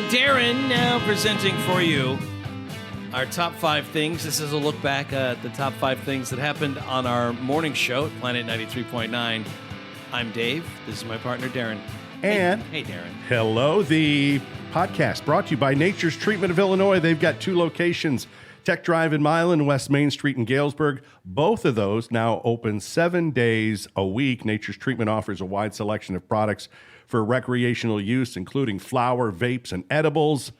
Darren now presenting for you our top 5 things. This is a look back at the top 5 things that happened on our morning show at Planet 93.9. I'm Dave. This is my partner, Darren. And hey, Darren. Hello, the podcast brought to you by Nature's Treatment of Illinois. They've got 2 locations, Tech Drive in Milan, West Main Street in Galesburg. Both of those now open 7 days a week. Nature's Treatment offers a wide selection of products for recreational use, including flower, vapes, and edibles.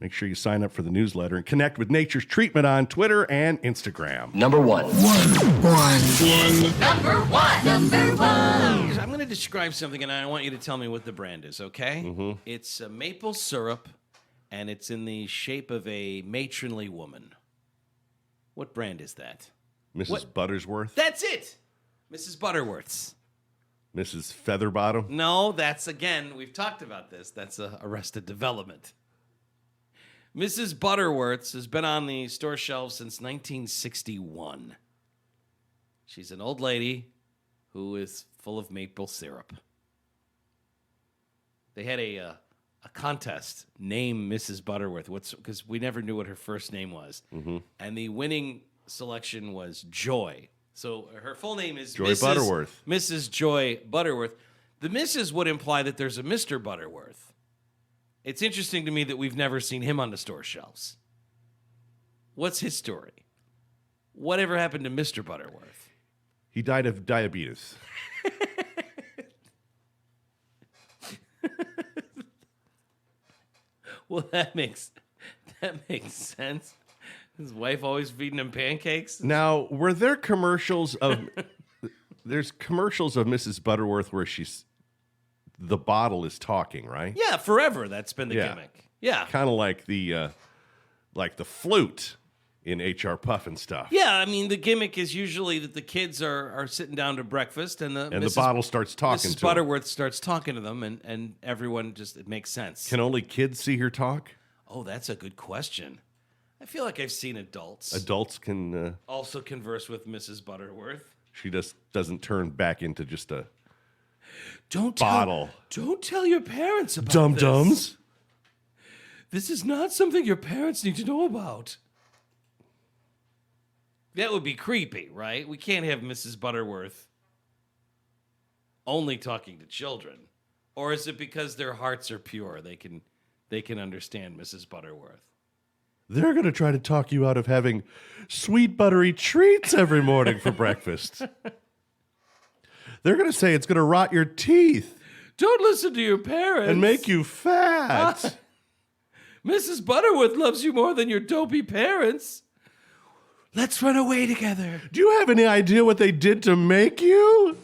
Make sure you sign up for the newsletter and connect with Nature's Treatment on Twitter and Instagram. Number one. Number one. I'm going to describe something, and I want you to tell me what the brand is, okay? Mm-hmm. It's a maple syrup, and it's in the shape of a matronly woman. What brand is that? Mrs. Buttersworth? That's it! Mrs. Butterworth's. Mrs. Featherbottom? No, that's, again, we've talked about this. That's Arrested Development. Mrs. Butterworth's has been on the store shelves since 1961. She's an old lady who is full of maple syrup. They had a contest, name Mrs. Butterworth, because we never knew what her first name was. Mm-hmm. And the winning selection was Joy. So her full name is Joy Butterworth. Mrs. Joy Butterworth. The Mrs. would imply that there's a Mr. Butterworth. It's interesting to me that we've never seen him on the store shelves. What's his story? Whatever happened to Mr. Butterworth? He died of diabetes. Well, that makes sense. His wife always feeding him pancakes. Now, were there commercials of... There's commercials of Mrs. Butterworth where the bottle is talking, right? Yeah, forever. That's been the gimmick. Yeah. Kind of like the flute in H.R. Puff and stuff. Yeah, I mean, the gimmick is usually that the kids are sitting down to breakfast and the bottle starts talking Mrs. to them. Butterworth starts talking to them, and everyone just, it makes sense. Can only kids see her talk? Oh, that's a good question. I feel like I've seen adults. Adults can... also converse with Mrs. Butterworth. She just doesn't turn back into just a bottle. Don't tell your parents about Dum-dums? This is not something your parents need to know about. That would be creepy, right? We can't have Mrs. Butterworth only talking to children. Or is it because their hearts are pure? They can understand Mrs. Butterworth. They're going to try to talk you out of having sweet buttery treats every morning for breakfast. They're going to say it's going to rot your teeth. Don't listen to your parents. And make you fat. Mrs. Butterworth loves you more than your dopey parents. Let's run away together. Do you have any idea what they did to make you?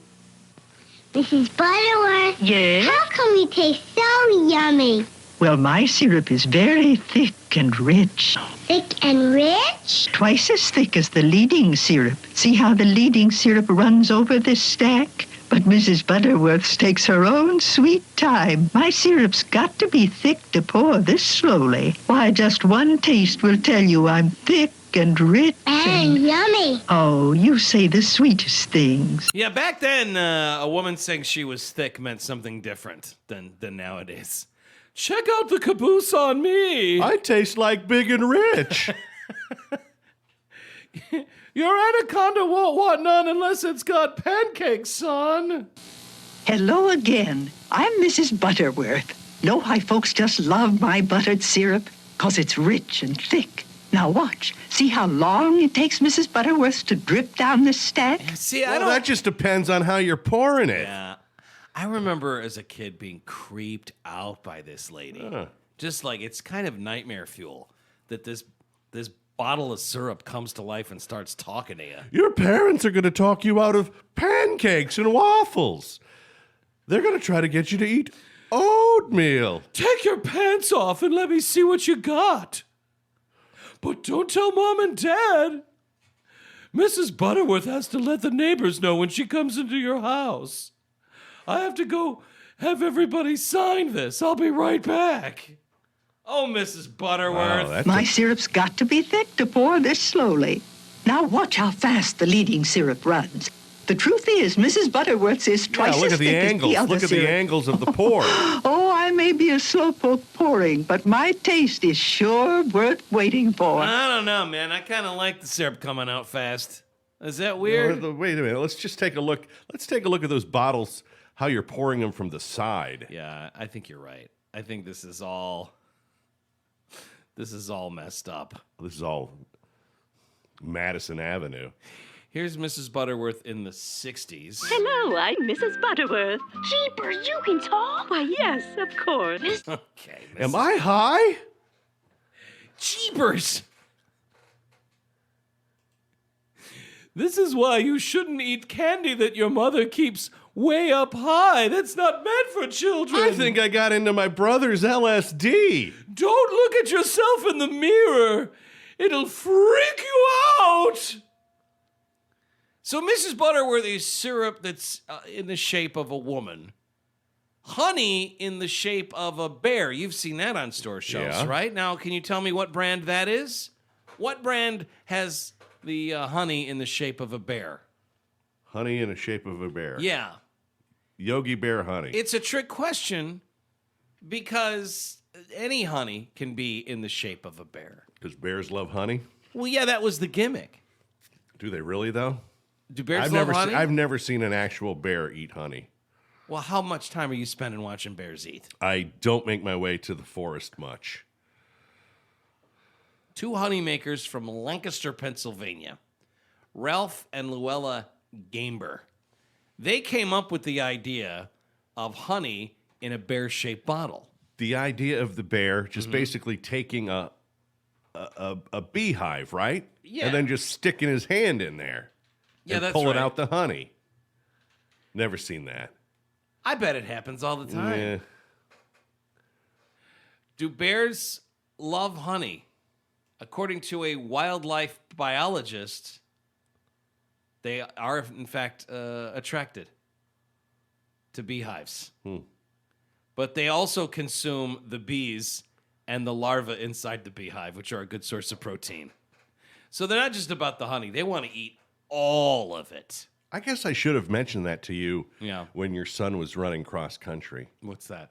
Mrs. Butterworth. Yes? How come you taste so yummy? Well, my syrup is very thick and rich. Thick and rich? Twice as thick as the leading syrup. See how the leading syrup runs over this stack? But Mrs. Butterworth takes her own sweet time. My syrup's got to be thick to pour this slowly. Why, just one taste will tell you I'm thick and rich and yummy. Oh, you say the sweetest things. Yeah, back then, a woman saying she was thick meant something different than nowadays. Check out the caboose on me. I taste like big and rich. Your anaconda won't want none unless it's got pancakes, son. Hello again. I'm Mrs. Butterworth. Know why folks just love my buttered syrup? 'Cause it's rich and thick. Now watch. See how long it takes Mrs. Butterworth to drip down this stack? See, Well, that just depends on how you're pouring it. Yeah. I remember as a kid being creeped out by this lady. Just like it's kind of nightmare fuel that this bottle of syrup comes to life and starts talking to you. Your parents are going to talk you out of pancakes and waffles. They're going to try to get you to eat oatmeal. Take your pants off and let me see what you got. But don't tell Mom and Dad. Mrs. Butterworth has to let the neighbors know when she comes into your house. I have to go have everybody sign this. I'll be right back. Oh, Mrs. Butterworth. Wow, My syrup's got to be thick to pour this slowly. Now watch how fast the leading syrup runs. The truth is, Mrs. Butterworth's is twice look as at the thick as angles. the other Look at the syrup. angles of the pour. Oh, I may be a slowpoke pouring, but my taste is sure worth waiting for. I don't know, man. I kind of like the syrup coming out fast. Is that weird? Wait a minute. Let's just take a look. Let's take a look at those bottles, how you're pouring them from the side. Yeah, I think you're right. I think this is all messed up. This is all Madison Avenue. Here's Mrs. Butterworth in the 60s. Hello, I'm Mrs. Butterworth. Jeepers, you can talk? Why, yes, of course. Okay. Am I high? Jeepers! This is why you shouldn't eat candy that your mother keeps way up high. That's not meant for children. I think I got into my brother's LSD. Don't look at yourself in the mirror. It'll freak you out. So Mrs. Butterworth is syrup that's in the shape of a woman. Honey in the shape of a bear. You've seen that on store shelves, Yeah. right? Now, can you tell me what brand that is? What brand has the honey in the shape of a bear? Honey in the shape of a bear. Yeah. Yogi Bear honey. It's a trick question because any honey can be in the shape of a bear. Because bears love honey. Well, yeah, that was the gimmick. Do they really, though? Do bears I've love never honey? I've never seen an actual bear eat honey. Well, how much time are you spending watching bears eat? I don't make my way to the forest much. Two honeymakers from Lancaster, Pennsylvania, Ralph and Luella Gamber. They came up with the idea of honey in a bear-shaped bottle. The idea of the bear just basically taking a beehive, right? Yeah. And then just sticking his hand in there. Yeah, and that's pulling right. out the honey. Never seen that. I bet it happens all the time. Yeah. Do bears love honey? According to a wildlife biologist, they are, in fact, attracted to beehives. But they also consume the bees and the larvae inside the beehive, which are a good source of protein. So they're not just about the honey. They want to eat all of it. I guess I should have mentioned that to you Yeah. when your son was running cross country. What's that?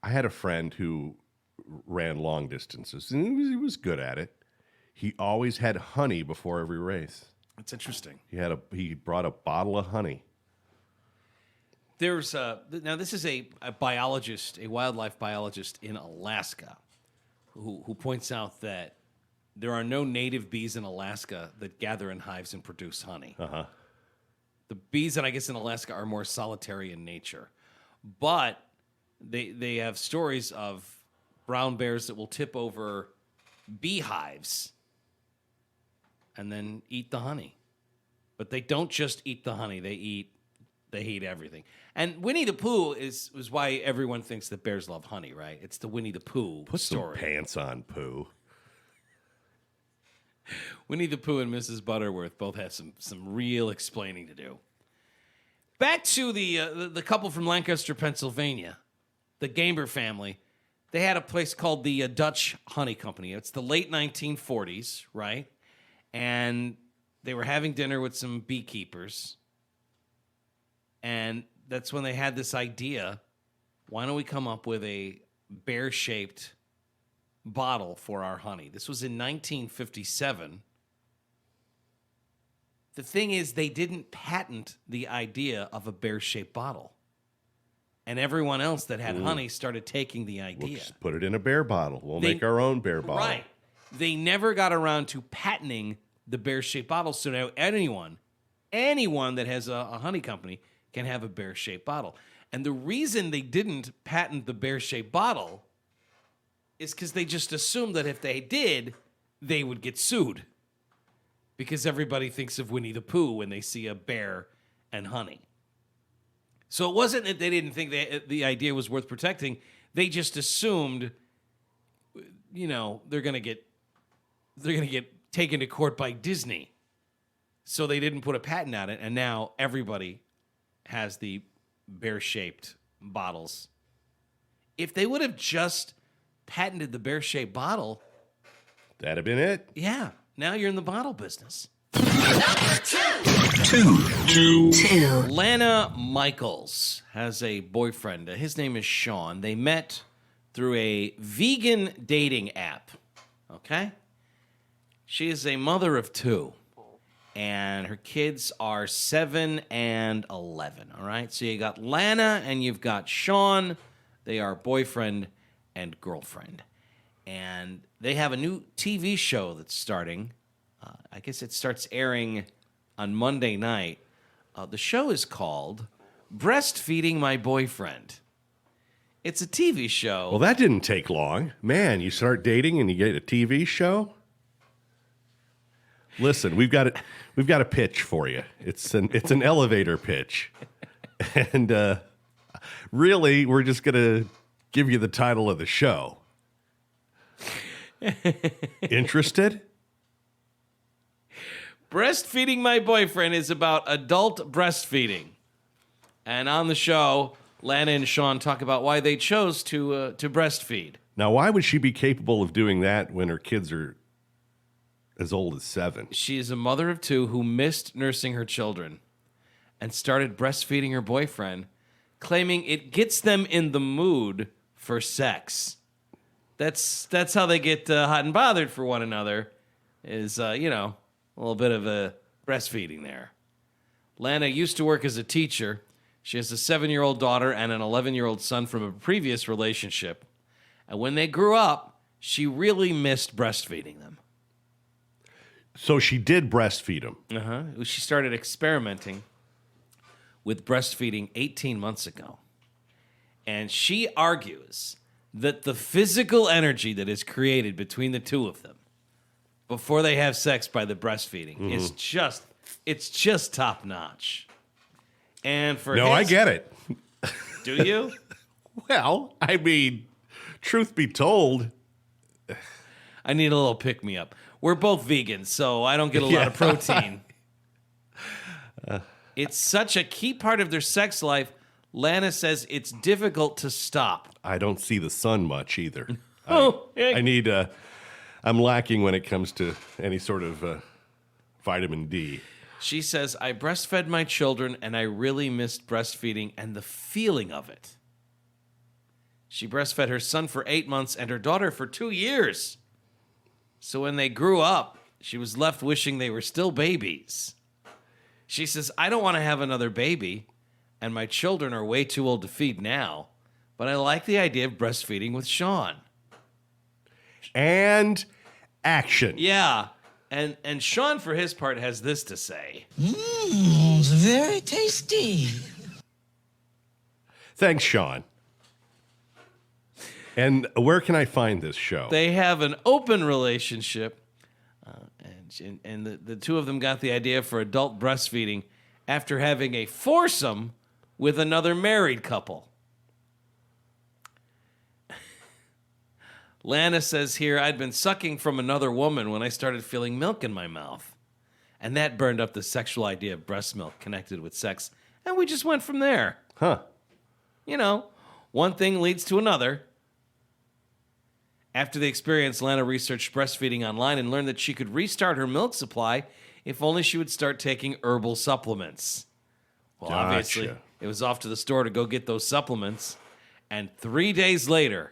I had a friend who ran long distances, and he was good at it. He always had honey before every race. That's interesting. He brought a bottle of honey. There's now this is a biologist, a wildlife biologist in Alaska, who points out that there are no native bees in Alaska that gather in hives and produce honey. Uh-huh. The bees, and I guess in Alaska, are more solitary in nature, but they have stories of brown bears that will tip over beehives and then eat the honey. But they don't just eat the honey; they eat everything. And Winnie the Pooh is why everyone thinks that bears love honey, right? It's the Winnie the Pooh Put story. some pants on, Pooh. Winnie the Pooh and Mrs. Butterworth both have some real explaining to do. Back to the couple from Lancaster, Pennsylvania, the Gamber family. They had a place called the Dutch Honey Company. It's the late 1940s, right? And they were having dinner with some beekeepers. And that's when they had this idea, why don't we come up with a bear-shaped bottle for our honey? This was in 1957. The thing is, they didn't patent the idea of a bear-shaped bottle. And everyone else that had honey started taking the We'll idea. just put it in a bear bottle. We'll They- make our own bear bottle. Right. They never got around to patenting the bear-shaped bottle, so now anyone that has a honey company can have a bear-shaped bottle. And the reason they didn't patent the bear-shaped bottle is because they just assumed that if they did, they would get sued. Because everybody thinks of Winnie the Pooh when they see a bear and honey. So it wasn't that they didn't think the idea was worth protecting. They just assumed, they're gonna get taken to court by Disney. So they didn't put a patent on it, and now everybody has the bear-shaped bottles. If they would have just patented the bear-shaped bottle, That'd have been it. yeah, now you're in the bottle business. Number 2. Two. Lana Michaels has a boyfriend. His name is Sean. They met through a vegan dating app. Okay? She is a mother of 2. And her kids are 7 and 11. All right? So you got Lana and you've got Sean. They are boyfriend and girlfriend. And they have a new TV show that's starting. I guess it starts airing on Monday night. The show is called Breastfeeding My Boyfriend. It's a TV show. Well, that didn't take long. Man, you start dating and you get a TV show? Listen, we've got a pitch for you. It's an elevator pitch. And really, we're just going to give you the title of the show. Interested? Breastfeeding My Boyfriend is about adult breastfeeding. And on the show, Lana and Sean talk about why they chose to breastfeed. Now, why would she be capable of doing that when her kids are as old as 7? She is a mother of 2 who missed nursing her children and started breastfeeding her boyfriend, claiming it gets them in the mood for sex. That's how they get hot and bothered for one another, is, a little bit of a breastfeeding there. Lana used to work as a teacher. She has a 7-year-old daughter and an 11-year-old son from a previous relationship. And when they grew up, she really missed breastfeeding them. So she did breastfeed them. Uh-huh. She started experimenting with breastfeeding 18 months ago. And she argues that the physical energy that is created between the two of them before they have sex by the breastfeeding is just top notch. And for I get it. Do you? Well, I mean, truth be told, I need a little pick me up. We're both vegans, so I don't get a lot of protein. It's such a key part of their sex life. Lana says it's difficult to stop. I don't see the sun much either. Yeah. I'm lacking when it comes to any sort of vitamin D. She says, I breastfed my children and I really missed breastfeeding and the feeling of it. She breastfed her son for 8 months and her daughter for 2 years. So when they grew up, she was left wishing they were still babies. She says, I don't want to have another baby, and my children are way too old to feed now, but I like the idea of breastfeeding with Sean. And action. Yeah, and Sean, for his part, has this to say. It's very tasty. Thanks, Sean. And where can I find this show? They have an open relationship, and the two of them got the idea for adult breastfeeding after having a foursome with another married couple. Lana says here, I'd been sucking from another woman when I started feeling milk in my mouth. And that burned up the sexual idea of breast milk connected with sex. And we just went from there. Huh. One thing leads to another. After the experience, Lana researched breastfeeding online and learned that she could restart her milk supply if only she would start taking herbal supplements. Well, Gotcha. Obviously, it was off to the store to go get those supplements. And 3 days later,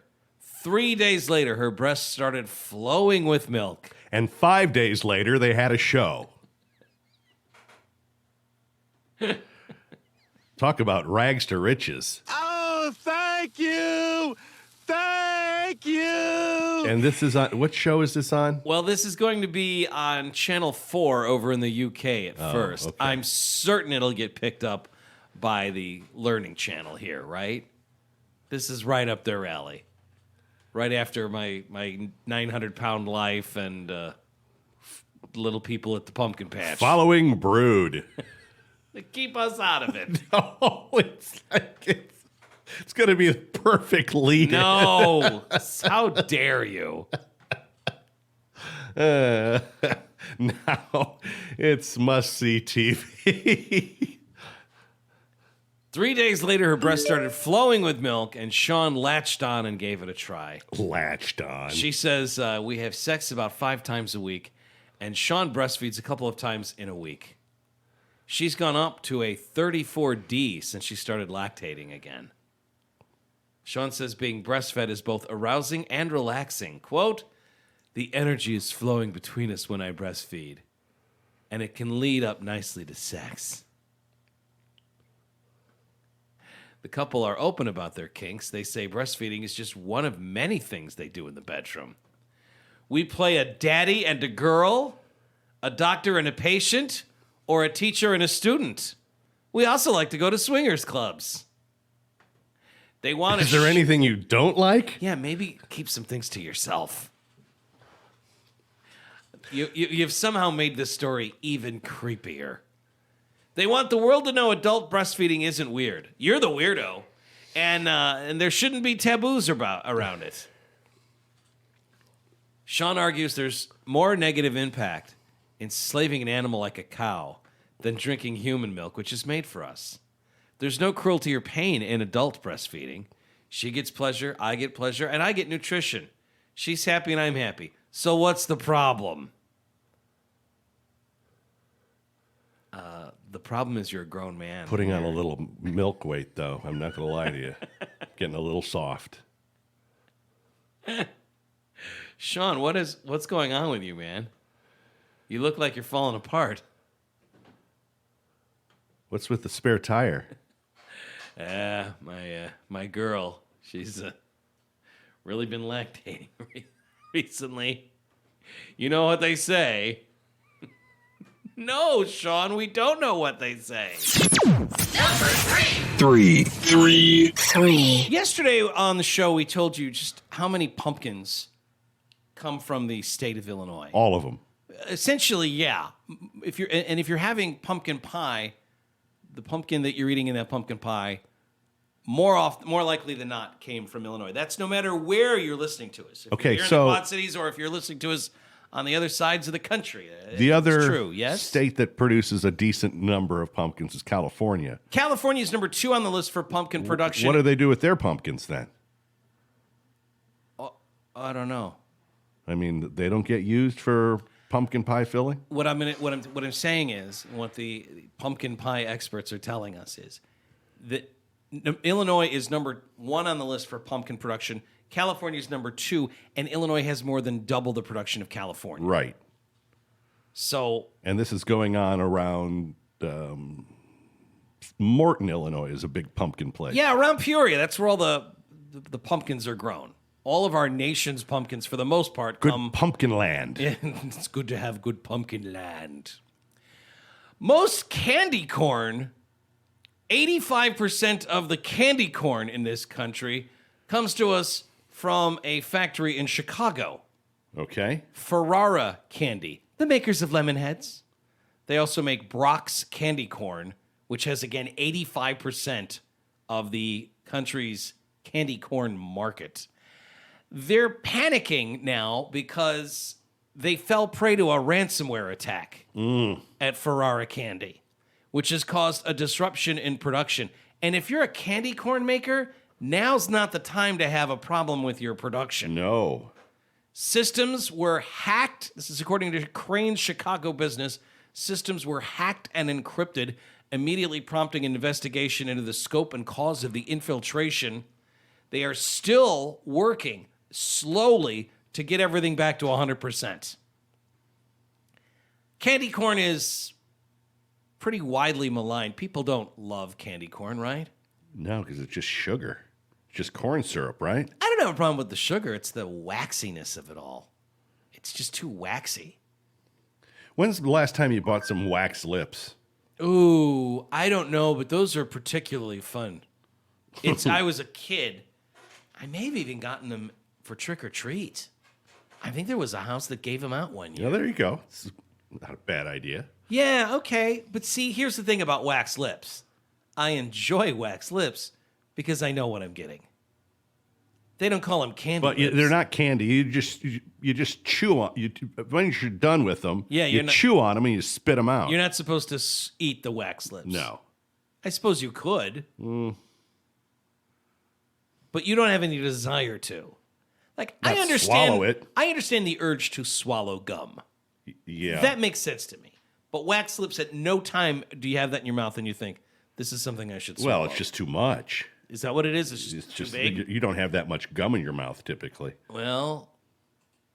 her breasts started flowing with milk. And 5 days later, they had a show. Talk about rags to riches. Oh, thank you. Thank you. And this is on, what show is this on? Well, this is going to be on Channel 4 over in the UK at first. Okay. I'm certain it'll get picked up by the Learning Channel here, right? This is right up their alley. Right after my 900-pound life and little people at the pumpkin patch. Following Brood. Keep us out of it. Oh, it's going to be the perfect lead. No. How dare you? Now it's must-see TV. 3 days later, her breast started flowing with milk, and Sean latched on and gave it a try. Latched on. She says, we have sex about 5 times a week, and Sean breastfeeds a couple of times in a week. She's gone up to a 34D since she started lactating again. Sean says being breastfed is both arousing and relaxing. Quote, the energy is flowing between us when I breastfeed, and it can lead up nicely to sex. The couple are open about their kinks. They say breastfeeding is just one of many things they do in the bedroom. We play a daddy and a girl, a doctor and a patient, or a teacher and a student. We also like to go to swingers clubs. They want. Is there anything you don't like? Yeah, maybe keep some things to yourself. You've somehow made this story even creepier. They want the world to know adult breastfeeding isn't weird. You're the weirdo, and there shouldn't be taboos around it. Sean argues there's more negative impact enslaving an animal like a cow than drinking human milk, which is made for us. There's no cruelty or pain in adult breastfeeding. She gets pleasure, I get pleasure, and I get nutrition. She's happy and I'm happy. So what's the problem? The problem is you're a grown man. Putting on a little milk weight, though. I'm not going to lie to you. Getting a little soft. Sean, what's going on with you, man? You look like you're falling apart. What's with the spare tire? My girl, she's really been lactating recently. You know what they say. No, Sean, we don't know what they say. Number 3. 3. Yesterday on the show, we told you just how many pumpkins come from the state of Illinois. All of them. Essentially, yeah. If you're having pumpkin pie, the pumpkin that you're eating in that pumpkin pie, more likely than not, came from Illinois. That's no matter where you're listening to us. If you're in the Quad Cities or if you're listening to us on the other sides of the country. The other true, yes? state that produces a decent number of pumpkins is California. California is number 2 on the list for pumpkin production. What do they do with their pumpkins then? I don't know. I mean, they don't get used for pumpkin pie filling? What I'm saying is, what the pumpkin pie experts are telling us is that Illinois is number 1 on the list for pumpkin production. California is number 2, and Illinois has more than double the production of California. Right. So, and this is going on around Morton, Illinois, is a big pumpkin place. Yeah, around Peoria. That's where all the pumpkins are grown. All of our nation's pumpkins, for the most part, come... Good pumpkin land. It's good to have good pumpkin land. Most candy corn, 85% of the candy corn in this country comes to us from a factory in Chicago. Okay. Ferrara Candy, the makers of lemon heads. They also make Brock's candy corn, which has, again, 85% of the country's candy corn market. They're panicking now because they fell prey to a ransomware attack at Ferrara Candy, which has caused a disruption in production. And if you're a candy corn maker, now's not the time to have a problem with your production. No. Systems were hacked. This is according to Crane's Chicago Business. Systems were hacked and encrypted, immediately prompting an investigation into the scope and cause of the infiltration. They are still working slowly to get everything back to 100%. Candy corn is pretty widely maligned. People don't love candy corn, right? No, because it's just sugar. It's just corn syrup, right? I don't have a problem with the sugar. It's the waxiness of it all. It's just too waxy. When's the last time you bought some wax lips? Ooh, I don't know, but those are particularly fun. I was a kid. I may have even gotten them for trick or treat. I think there was a house that gave them out one year. Yeah, there you go. It's not a bad idea. Yeah, okay. But see, here's the thing about wax lips. I enjoy wax lips because I know what I'm getting. They don't call them candy But lips. they're not candy. You just chew on. When you're done with them, you chew on them and you spit them out. You're not supposed to eat the wax lips. No. I suppose you could. But you don't have any desire to. Like, Not I understand. swallow it. I understand the urge to swallow gum. Yeah. That makes sense to me. But wax lips, at no time do you have that in your mouth and you think, this is something I should swallow. Well, it's just too much. Is that what it is? It's too just big? you don't have that much gum in your mouth typically. Well,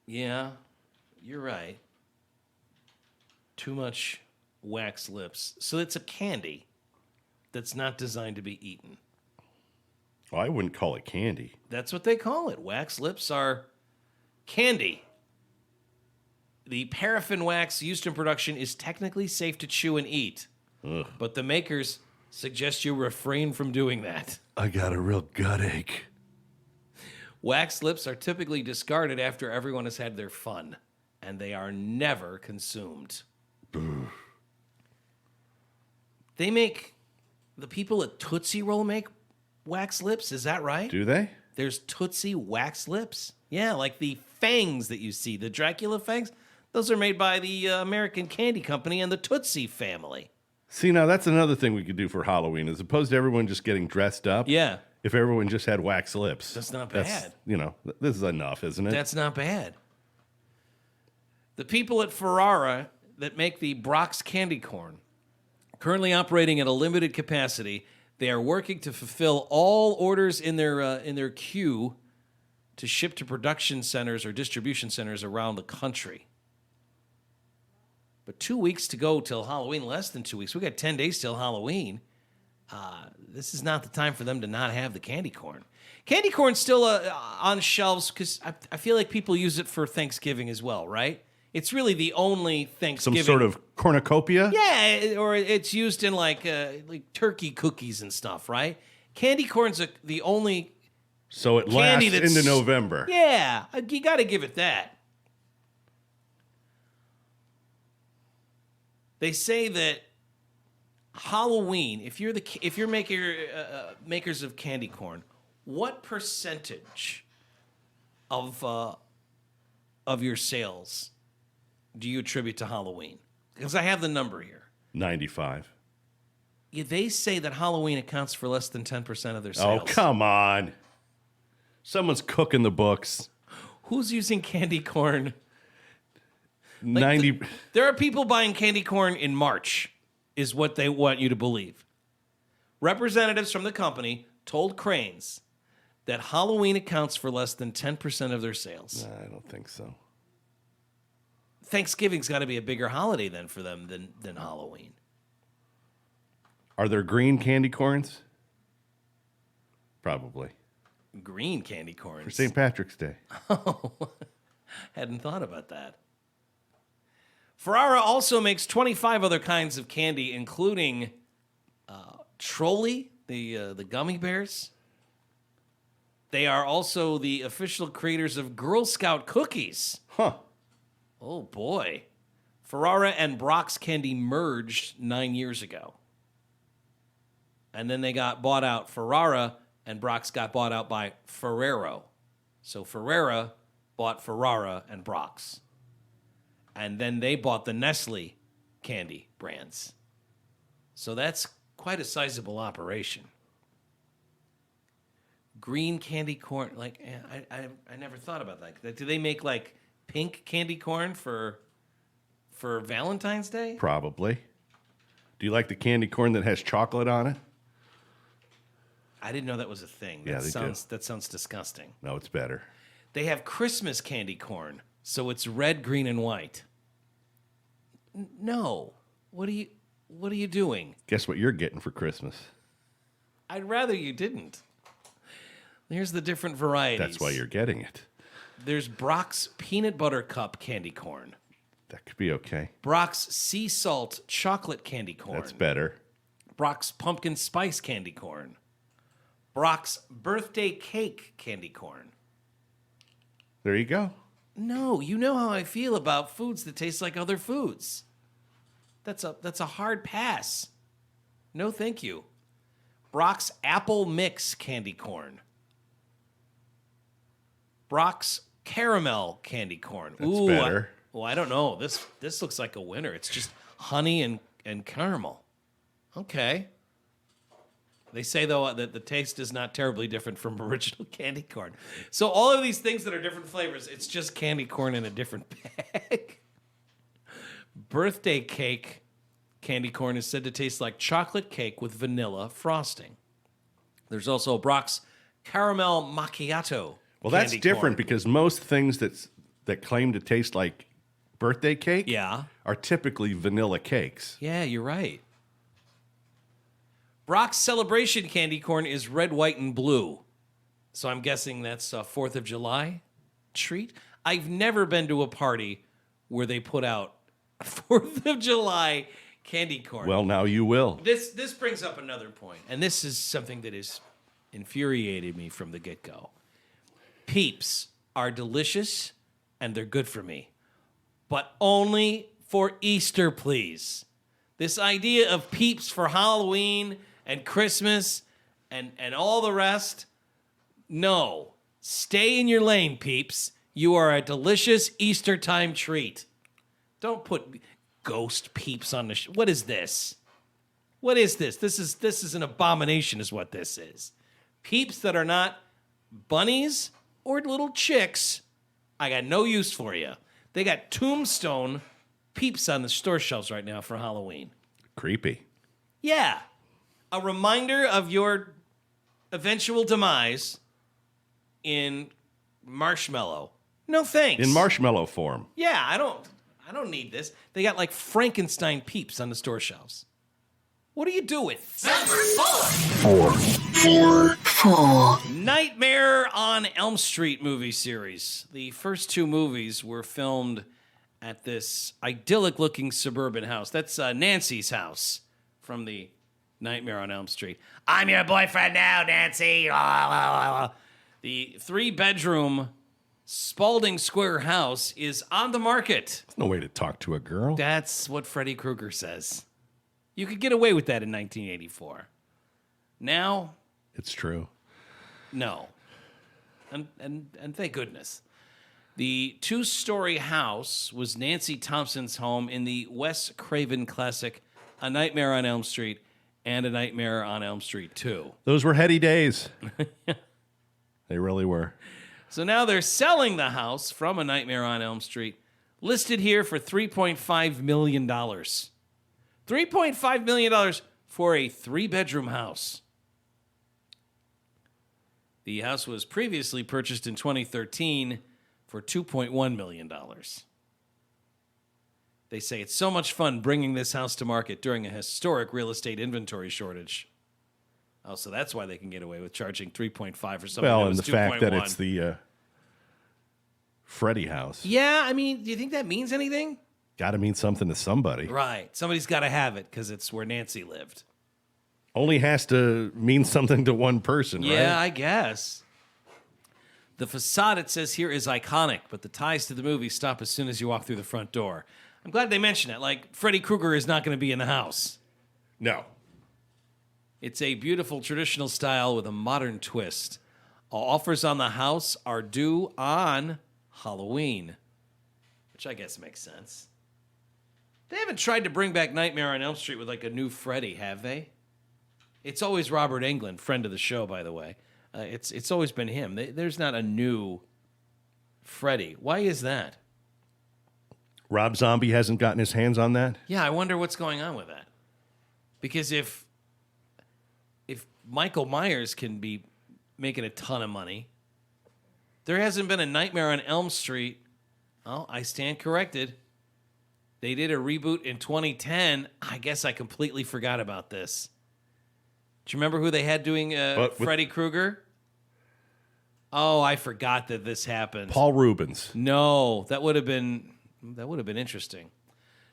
yeah, you're right. Too much wax lips. So it's a candy that's not designed to be eaten. Oh, I wouldn't call it candy. That's what they call it. Wax lips are candy. The paraffin wax used in production is technically safe to chew and eat. Ugh. But the makers suggest you refrain from doing that. I got a real gut ache. Wax lips are typically discarded after everyone has had their fun, and they are never consumed. They make, the people at Tootsie Roll make wax lips, is that right? Do they? There's Tootsie wax lips. Yeah, like the fangs that you see, the Dracula fangs. Those are made by the American Candy Company and the Tootsie family. See, now that's another thing we could do for Halloween, as opposed to everyone just getting dressed up. Yeah. If everyone just had wax lips. That's not bad. This is enough, isn't it? That's not bad. The people at Ferrara that make the Brock's candy corn, currently operating at a limited capacity, they are working to fulfill all orders in their queue to ship to production centers or distribution centers around the country. But 2 weeks to go till Halloween, less than 2 weeks. We got 10 days till Halloween. This is not the time for them to not have the candy corn. Candy corn's still on shelves because I feel like people use it for Thanksgiving as well, right? It's really the only Thanksgiving. Some sort of cornucopia? Yeah, or it's used in like turkey cookies and stuff, right? Candy corn's the only So it candy lasts into November. Yeah, you got to give it that. They say that Halloween, if you're makers of candy corn, what percentage of your sales do you attribute to Halloween? Because I have the number here. 95. Yeah, they say that Halloween accounts for less than 10% of their sales. Oh, come on. Someone's cooking the books. Who's using candy corn? 90. There are people buying candy corn in March, is what they want you to believe. Representatives from the company told Cranes that Halloween accounts for less than 10% of their sales. I don't think so. Thanksgiving's got to be a bigger holiday then for them than Halloween. Are there green candy corns? Probably. Green candy corns. For St. Patrick's Day. Oh, hadn't thought about that. Ferrara also makes 25 other kinds of candy, including Trolli, the gummy bears. They are also the official creators of Girl Scout cookies. Huh. Oh, boy. Ferrara and Brock's Candy merged 9 years ago. And then they got bought out. Ferrara and Brock's got bought out by Ferrero. So Ferrera bought Ferrara and Brock's. And then they bought the Nestle candy brands. So that's quite a sizable operation. Green candy corn, like I never thought about that. Do they make like pink candy corn for Valentine's Day? Probably. Do you like the candy corn that has chocolate on it? I didn't know that was a thing. Yeah, That sounds disgusting. No, it's better. They have Christmas candy corn, so it's red, green, and white. No. What are you doing? Guess what you're getting for Christmas? I'd rather you didn't. Here's the different varieties. That's why you're getting it. There's Brock's Peanut Butter Cup candy corn. That could be okay. Brock's Sea Salt Chocolate candy corn. That's better. Brock's Pumpkin Spice candy corn. Brock's Birthday Cake candy corn. There you go. No, you know how I feel about foods that taste like other foods. That's a hard pass. No, thank you. Brock's Apple Mix candy corn. Brock's Caramel candy corn. That's better. I don't know. This looks like a winner. It's just honey and caramel. Okay. They say, though, that the taste is not terribly different from original candy corn. So all of these things that are different flavors, it's just candy corn in a different bag. Birthday cake candy corn is said to taste like chocolate cake with vanilla frosting. There's also Brock's caramel macchiato. Well, that's candy different corn. because most things that claim to taste like birthday cake are typically vanilla cakes. Yeah, you're right. Brock's celebration candy corn is red, white, and blue. So I'm guessing that's a 4th of July treat. I've never been to a party where they put out 4th of July candy corn. Well, now you will. This brings up another point, and this is something that has infuriated me from the get-go. Peeps are delicious, and they're good for me. But only for Easter, please. This idea of Peeps for Halloween and Christmas and all the rest, no. Stay in your lane, Peeps. You are a delicious Easter time treat. Don't put ghost Peeps on the what is this? What is this? This is an abomination is what this is. Peeps that are not bunnies or little chicks, I got no use for you. They got tombstone Peeps on the store shelves right now for Halloween. Creepy. Yeah. A reminder of your eventual demise in marshmallow. No thanks. In marshmallow form. Yeah, I don't need this. They got like Frankenstein Peeps on the store shelves. What are you doing? Four. Nightmare on Elm Street movie series. The first 2 movies were filmed at this idyllic-looking suburban house. That's Nancy's house from the Nightmare on Elm Street. I'm your boyfriend now, Nancy. The 3-bedroom Spalding Square house is on the market. There's no way to talk to a girl. That's what Freddy Krueger says. You could get away with that in 1984. Now, It's true. no. And thank goodness. The 2-story house was Nancy Thompson's home in the Wes Craven classic A Nightmare on Elm Street and A Nightmare on Elm Street 2. Those were heady days. They really were. So now they're selling the house from A Nightmare on Elm Street, listed here for $3.5 million. $3.5 million for a 3-bedroom house. The house was previously purchased in 2013 for $2.1 million. They say it's so much fun bringing this house to market during a historic real estate inventory shortage. Oh, so that's why they can get away with charging $3.5 for something that Well, was and the fact that 2.1. it's the Freddy house. Yeah, I mean, do you think that means anything? Got to mean something to somebody. Right. Somebody's got to have it because it's where Nancy lived. Only has to mean something to one person, right? Yeah, I guess. The facade, it says here, is iconic, but the ties to the movie stop as soon as you walk through the front door. I'm glad they mentioned it. Like, Freddy Krueger is not going to be in the house. No. It's a beautiful traditional style with a modern twist. All offers on the house are due on Halloween, which I guess makes sense. They haven't tried to bring back Nightmare on Elm Street with like a new Freddy, have they? It's always Robert Englund, friend of the show, by the way. It's always been him. There's not a new Freddy. Why is that? Rob Zombie hasn't gotten his hands on that? Yeah, I wonder what's going on with that. Because if Michael Myers can be making a ton of money, there hasn't been a Nightmare on Elm Street. Oh, I stand corrected. They did a reboot in 2010. I guess I completely forgot about this. Do you remember who they had doing Freddy Krueger? Oh, I forgot that this happened. Paul Rubens. No, that would have been interesting.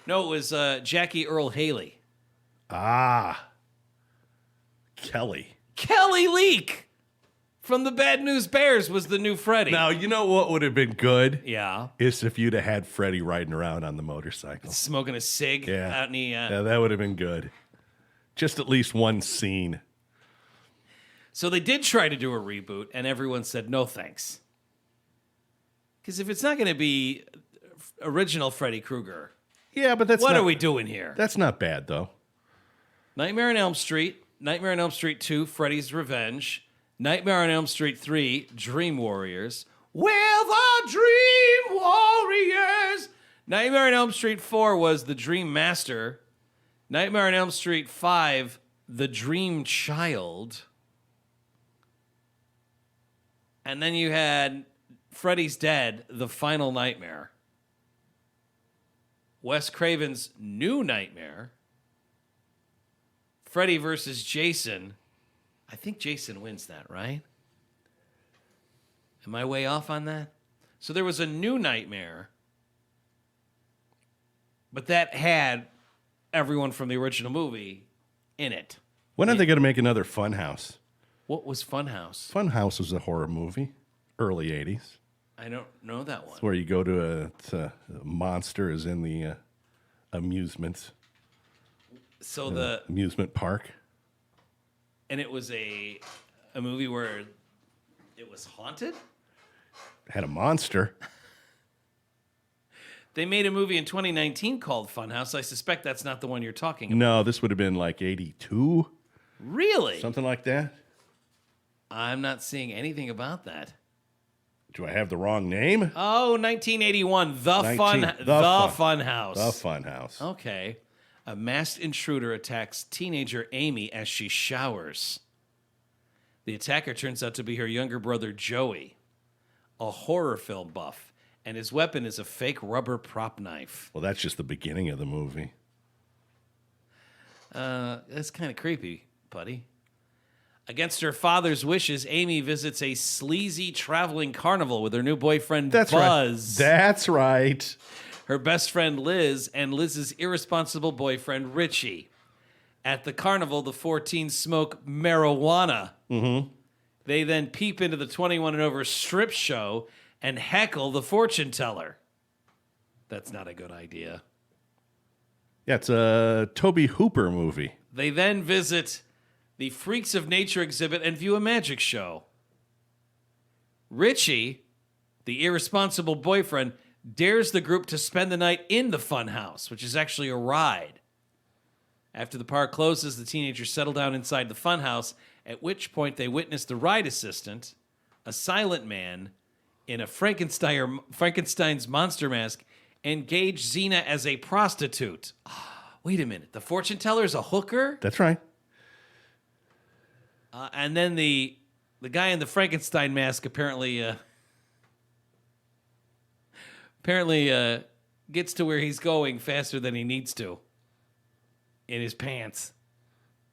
No, it was Jackie Earl Haley. Ah. Kelly. Kelly Leak from the Bad News Bears was the new Freddy. Now, you know what would have been good? Yeah. Is if you'd have had Freddy riding around on the motorcycle. Smoking a cig out in the... Yeah, that would have been good. Just at least one scene. So they did try to do a reboot, and everyone said, no thanks. Because if it's not going to be original Freddy Krueger, Yeah, but what are we doing here? That's not bad, though. Nightmare on Elm Street, Nightmare on Elm Street 2, Freddy's Revenge, Nightmare on Elm Street 3, Dream Warriors, We're the Dream Warriors. Nightmare on Elm Street 4 was The Dream Master, Nightmare on Elm Street 5, The Dream Child. And then you had Freddy's Dead, The Final Nightmare. Wes Craven's New Nightmare. Freddy versus Jason. I think Jason wins that, right? Am I way off on that? So there was a New Nightmare, but that had everyone from the original movie in it. When are they going to make another Funhouse? What was Funhouse? Funhouse was a horror movie, early 80s. I don't know that one. It's where you go to a monster is in the amusement park. And it was a movie where it was haunted? Had a monster. They made a movie in 2019 called Funhouse. I suspect that's not the one you're talking about. No, this would have been like 82. Really? Something like that. I'm not seeing anything about that. Do I have the wrong name? Oh, 1981. The Funhouse. The Funhouse. Okay. A masked intruder attacks teenager Amy as she showers. The attacker turns out to be her younger brother Joey, a horror film buff, and his weapon is a fake rubber prop knife. Well, that's just the beginning of the movie. That's kind of creepy, buddy. Against her father's wishes, Amy visits a sleazy traveling carnival with her new boyfriend, Buzz. Right. That's right. Her best friend, Liz, and Liz's irresponsible boyfriend, Richie. At the carnival, the four teens smoke marijuana. Mm-hmm. They then peep into the 21 and over strip show and heckle the fortune teller. That's not a good idea. Yeah, it's a Tobe Hooper movie. They then visit the Freaks of Nature exhibit and view a magic show. Richie, the irresponsible boyfriend, dares the group to spend the night in the fun house, which is actually a ride. After the park closes, the teenagers settle down inside the fun house, at which point they witness the ride assistant, a silent man in a Frankenstein's monster mask, engage Xena as a prostitute. Wait a minute. The fortune teller is a hooker? That's right. And then the guy in the Frankenstein mask apparently gets to where he's going faster than he needs to in his pants.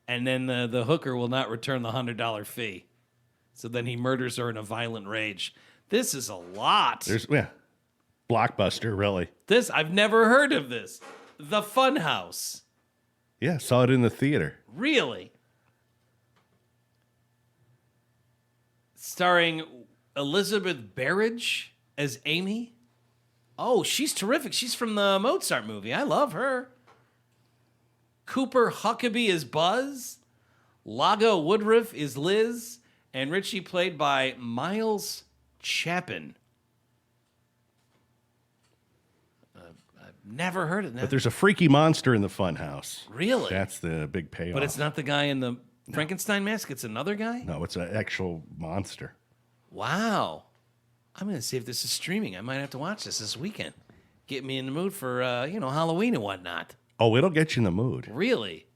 And then the hooker will not return the $100 fee. So then he murders her in a violent rage. This is a lot. Blockbuster, really. I've never heard of this. The Funhouse. Yeah, saw it in the theater. Really? Starring Elizabeth Berridge as Amy. Oh, she's terrific. She's from the Mozart movie. I love her. Cooper Huckabee is Buzz. Lago Woodruff is Liz. And Richie played by Miles Chapin. I've never heard of that. But there's a freaky monster in the Funhouse. Really? That's the big payoff. But it's not the guy in the Frankenstein mask? It's another guy? No, it's an actual monster. Wow. I'm going to see if this is streaming. I might have to watch this weekend. Get me in the mood for, Halloween and whatnot. Oh, it'll get you in the mood. Really?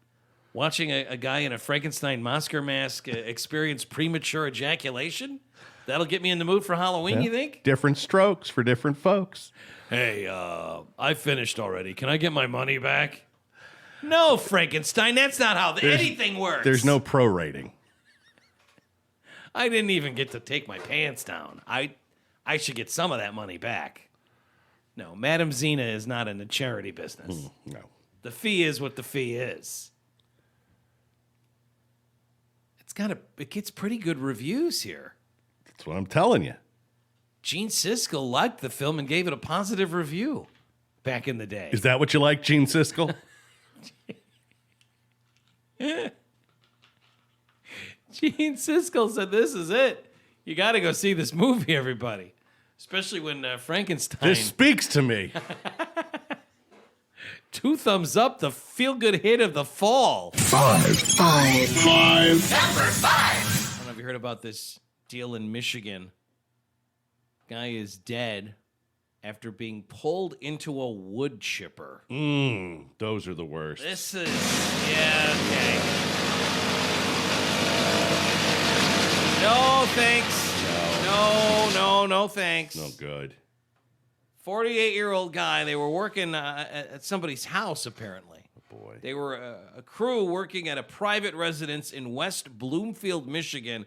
Watching a guy in a Frankenstein monster mask experience premature ejaculation? That'll get me in the mood for Halloween, you think? Different strokes for different folks. Hey, I finished already. Can I get my money back? No, Frankenstein, that's not how anything works. There's no pro rating. I didn't even get to take my pants down. I should get some of that money back. No, Madame Xena is not in the charity business. No. The fee is what the fee is. It gets pretty good reviews here. That's what I'm telling you. Gene Siskel liked the film and gave it a positive review back in the day. Is that what you like, Gene Siskel? Gene Siskel said, "This is it. You got to go see this movie, everybody." Especially when Frankenstein... This speaks to me. 2 thumbs up, the feel-good hit of the fall. 5. Number 5. I don't know if you heard about this deal in Michigan. Guy is dead, after being pulled into a wood chipper. Those are the worst. This is, yeah, okay. No, thanks. No, thanks. No good. 48-year-old guy, they were working at somebody's house, apparently. Oh, boy. They were a crew working at a private residence in West Bloomfield, Michigan.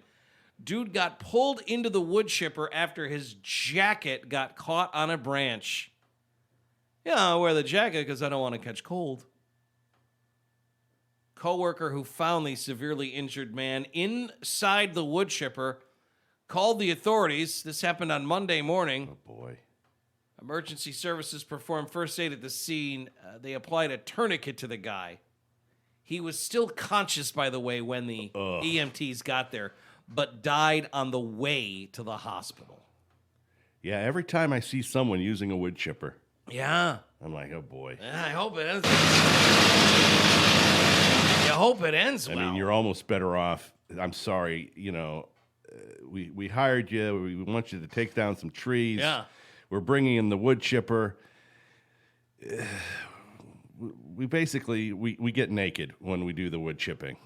Dude got pulled into the wood chipper after his jacket got caught on a branch. Yeah, I'll wear the jacket because I don't want to catch cold. Coworker who found the severely injured man inside the wood chipper called the authorities. This happened on Monday morning. Oh, boy. Emergency services performed first aid at the scene. They applied a tourniquet to the guy. He was still conscious, by the way, when the EMTs got there, but died on the way to the hospital. Yeah, every time I see someone using a wood chipper, Yeah. I'm like, oh, boy. I hope it ends. You hope it ends well. I mean, you're almost better off. I'm sorry, we hired you. We want you to take down some trees. Yeah. We're bringing in the wood chipper. We basically get naked when we do the wood chipping.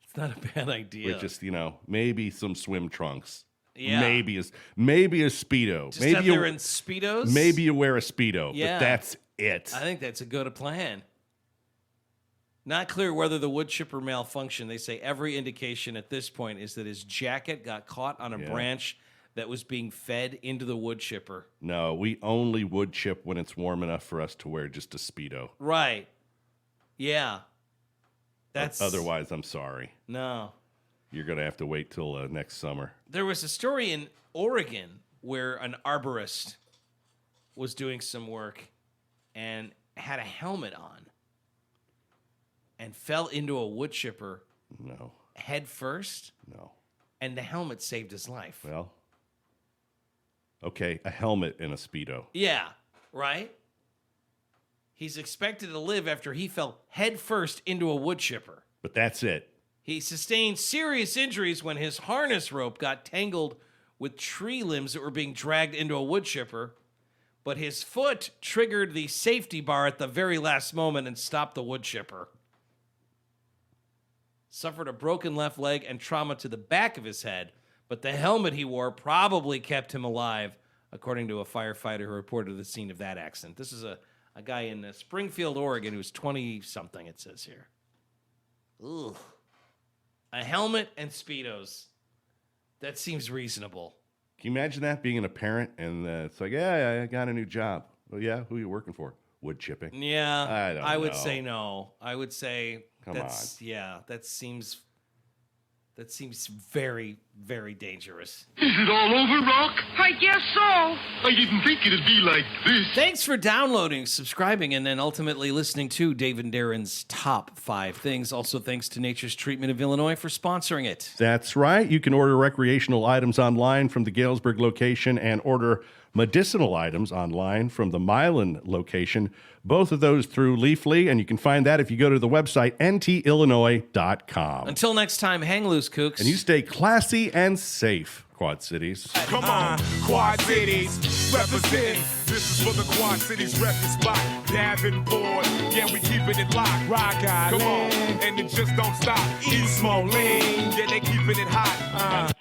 It's not a bad idea. With just, maybe some swim trunks. Yeah. Maybe a Speedo. Just maybe out there in Speedos? Maybe you wear a Speedo, Yeah. but that's it. I think that's a good plan. Not clear whether the wood chipper malfunctioned. They say every indication at this point is that his jacket got caught on a branch that was being fed into the wood chipper. No, we only wood chip when it's warm enough for us to wear just a Speedo. Right. Yeah. That's Otherwise, I'm sorry. No. You're going to have to wait till next summer. There was a story in Oregon where an arborist was doing some work and had a helmet on and fell into a wood chipper No. head first, No. and the helmet saved his life. Well, okay, a helmet and a Speedo. Yeah, right? He's expected to live after he fell head first into a wood chipper. But that's it. He sustained serious injuries when his harness rope got tangled with tree limbs that were being dragged into a wood chipper, but his foot triggered the safety bar at the very last moment and stopped the wood chipper. Suffered a broken left leg and trauma to the back of his head, but the helmet he wore probably kept him alive, according to a firefighter who reported the scene of that accident. This is a guy in Springfield, Oregon, who's 20-something, it says here. Ugh. A helmet and Speedos. That seems reasonable. Can you imagine that, being a parent, and it's like, yeah, I got a new job. Well, yeah, who are you working for? Wood chipping. Yeah, I would know. say no. I would say Come that's on. Yeah, that seems very, very dangerous. Is it all over, Rock? I guess so. I didn't think it'd be like this. Thanks for downloading, subscribing, and then ultimately listening to Dave and Darren's Top 5 Things. Also, thanks to Nature's Treatment of Illinois for sponsoring it. That's right. You can order recreational items online from the Galesburg location and order medicinal items online from the Milan location. Both of those through Leafly, and you can find that if you go to the website ntillinois.com. Until next time, hang loose, kooks. And you stay classy and safe, Quad Cities. Come on, Quad Cities, represent. This is for the Quad Cities record spot. Davenport, yeah, we keeping it locked. Rock Island, come on, and it just don't stop. East Moline, yeah, they keeping it hot.